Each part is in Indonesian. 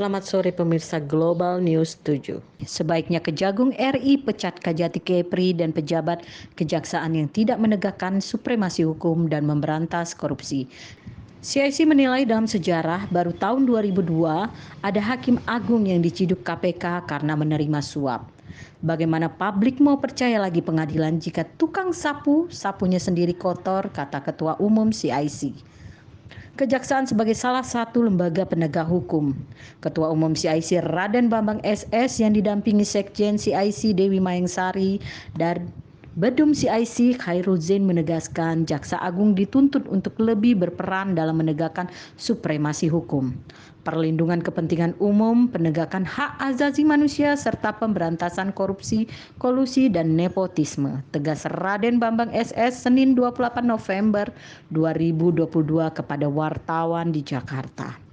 Selamat sore pemirsa Global News 7. Sebaiknya Kejagung RI pecat Kajati Kepri dan pejabat kejaksaan yang tidak menegakkan supremasi hukum dan memberantas korupsi. CIC menilai dalam sejarah baru tahun 2002 ada hakim agung yang diciduk KPK karena menerima suap. Bagaimana publik mau percaya lagi pengadilan jika tukang sapu, sapunya sendiri kotor, kata Ketua Umum CIC. Kejaksaan sebagai salah satu lembaga penegak hukum. Ketua Umum CIC Raden Bambang SS yang didampingi Sekjen CIC Dewi Mayengsari dan Bedum CIC Khairul Zain menegaskan Jaksa Agung dituntut untuk lebih berperan dalam menegakkan supremasi hukum, perlindungan kepentingan umum, penegakan hak asasi manusia, serta pemberantasan korupsi, kolusi, dan nepotisme. Tegas Raden Bambang SS Senin 28 November 2022 kepada wartawan di Jakarta.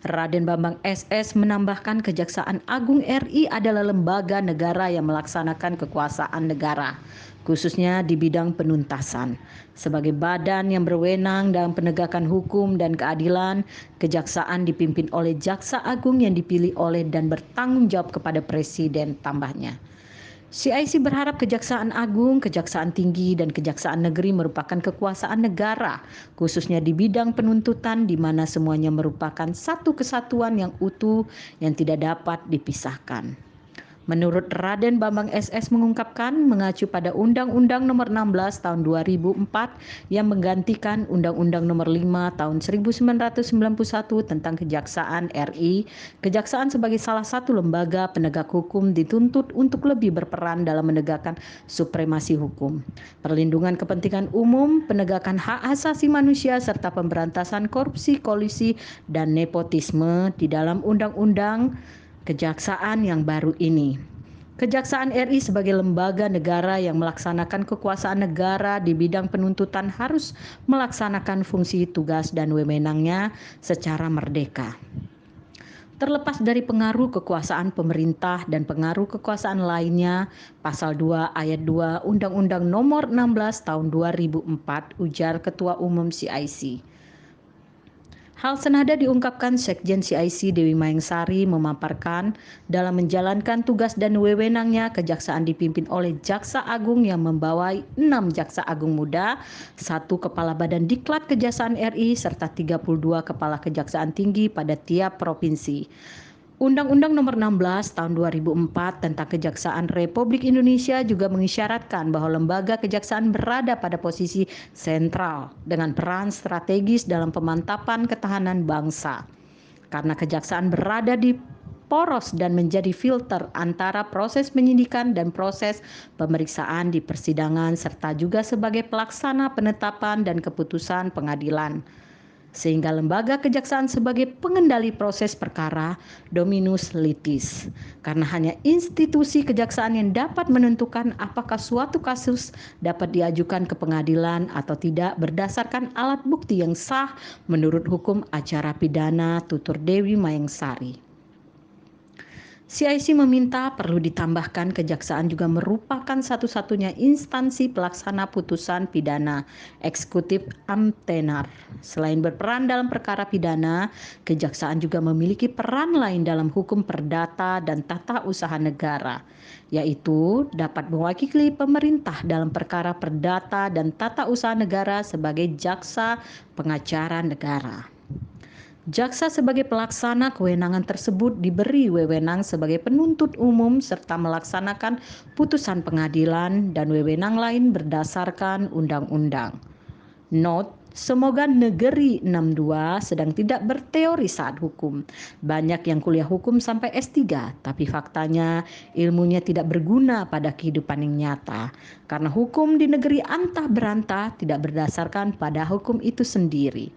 Raden Bambang SS menambahkan Kejaksaan Agung RI adalah lembaga negara yang melaksanakan kekuasaan negara, khususnya di bidang penuntasan. Sebagai badan yang berwenang dalam penegakan hukum dan keadilan, Kejaksaan dipimpin oleh Jaksa Agung yang dipilih oleh dan bertanggung jawab kepada Presiden, tambahnya. CIC berharap Kejaksaan Agung, Kejaksaan Tinggi, dan Kejaksaan Negeri merupakan kekuasaan negara, khususnya di bidang penuntutan di mana semuanya merupakan satu kesatuan yang utuh yang tidak dapat dipisahkan. Menurut Raden Bambang SS mengungkapkan mengacu pada Undang-Undang Nomor 16 Tahun 2004 yang menggantikan Undang-Undang Nomor 5 Tahun 1991 tentang Kejaksaan RI, Kejaksaan sebagai salah satu lembaga penegak hukum dituntut untuk lebih berperan dalam menegakkan supremasi hukum, perlindungan kepentingan umum, penegakan hak asasi manusia, serta pemberantasan korupsi, kolusi, dan nepotisme di dalam Undang-Undang Kejaksaan yang baru ini. Kejaksaan RI sebagai lembaga negara yang melaksanakan kekuasaan negara di bidang penuntutan harus melaksanakan fungsi, tugas, dan wewenangnya secara merdeka, terlepas dari pengaruh kekuasaan pemerintah dan pengaruh kekuasaan lainnya. Pasal 2 ayat 2 Undang-Undang Nomor 16 Tahun 2004, ujar Ketua Umum CIC. Hal senada diungkapkan Sekjen CIC Dewi Mayengsari memaparkan dalam menjalankan tugas dan wewenangnya, Kejaksaan dipimpin oleh Jaksa Agung yang membawai 6 Jaksa Agung muda, 1 Kepala Badan Diklat Kejaksaan RI, serta 32 Kepala Kejaksaan Tinggi pada tiap provinsi. Undang-Undang Nomor 16 Tahun 2004 tentang Kejaksaan Republik Indonesia juga mengisyaratkan bahwa lembaga kejaksaan berada pada posisi sentral dengan peran strategis dalam pemantapan ketahanan bangsa. Karena kejaksaan berada di poros dan menjadi filter antara proses penyidikan dan proses pemeriksaan di persidangan, serta juga sebagai pelaksana penetapan dan keputusan pengadilan, sehingga lembaga kejaksaan sebagai pengendali proses perkara dominus litis, karena hanya institusi kejaksaan yang dapat menentukan apakah suatu kasus dapat diajukan ke pengadilan atau tidak berdasarkan alat bukti yang sah menurut hukum acara pidana, tutur Dewi Mayengsari. CIC meminta perlu ditambahkan Kejaksaan juga merupakan satu-satunya instansi pelaksana putusan pidana, eksekutif amtenar. Selain berperan dalam perkara pidana, Kejaksaan juga memiliki peran lain dalam hukum perdata dan tata usaha negara, yaitu dapat mewakili pemerintah dalam perkara perdata dan tata usaha negara sebagai jaksa pengacara negara. Jaksa sebagai pelaksana kewenangan tersebut diberi wewenang sebagai penuntut umum serta melaksanakan putusan pengadilan dan wewenang lain berdasarkan undang-undang. Note: semoga negeri 62 sedang tidak berteori saat hukum. Banyak yang kuliah hukum sampai S3, tapi faktanya ilmunya tidak berguna pada kehidupan yang nyata. Karena hukum di negeri antah berantah tidak berdasarkan pada hukum itu sendiri.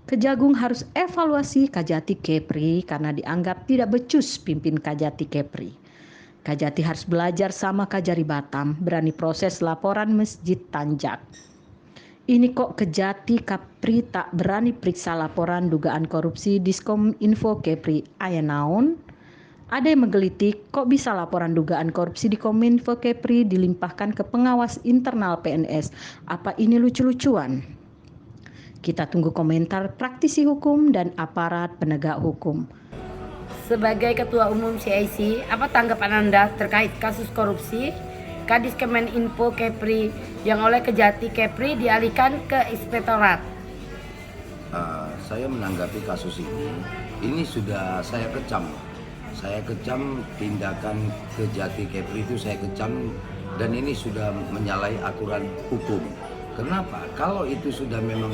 Kejagung harus evaluasi Kajati Kepri karena dianggap tidak becus pimpin Kajati Kepri. Kajati harus belajar sama Kajari Batam, berani proses laporan Masjid Tanjak. Ini kok Kejati Kepri tak berani periksa laporan dugaan korupsi Diskom Info Kepri aya naon? Ada yang menggelitik, kok bisa laporan dugaan korupsi di Kominfo Kepri dilimpahkan ke pengawas internal PNS? Apa ini lucu-lucuan? Kita tunggu komentar praktisi hukum dan aparat penegak hukum. Sebagai Ketua Umum CIC, apa tanggapan Anda terkait kasus korupsi Kadis Kemeninfo Kepri yang oleh Kejati Kepri dialihkan ke Inspektorat? Saya menanggapi kasus ini sudah saya kecam. Saya kecam tindakan Kejati Kepri itu, saya kecam, dan ini sudah menyalahi aturan hukum. Kenapa? Kalau itu sudah memang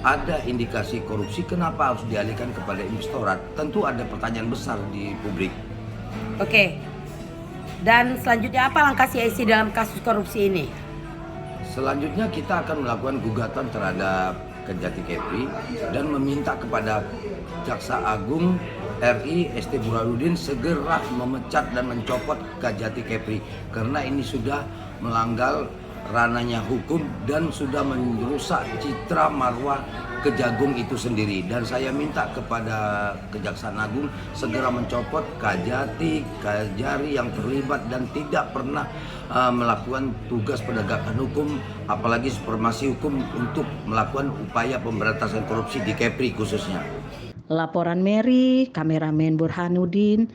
ada indikasi korupsi, kenapa harus dialihkan kepada Inspektorat? Tentu ada pertanyaan besar di publik. Oke. Dan selanjutnya apa langkah CIC dalam kasus korupsi ini? Selanjutnya kita akan melakukan gugatan terhadap Kejati Kepri dan meminta kepada Jaksa Agung RI ST Burhanuddin segera memecat dan mencopot Kejati Kepri karena ini sudah melanggar ranahnya hukum dan sudah merusak citra marwah Kejagung itu sendiri. Dan saya minta kepada Kejaksaan Agung segera mencopot Kejati, Kejari yang terlibat dan tidak pernah melakukan tugas penegakan hukum, apalagi supremasi hukum untuk melakukan upaya pemberantasan korupsi di Kepri khususnya. Laporan Mary, kameramen Burhanuddin.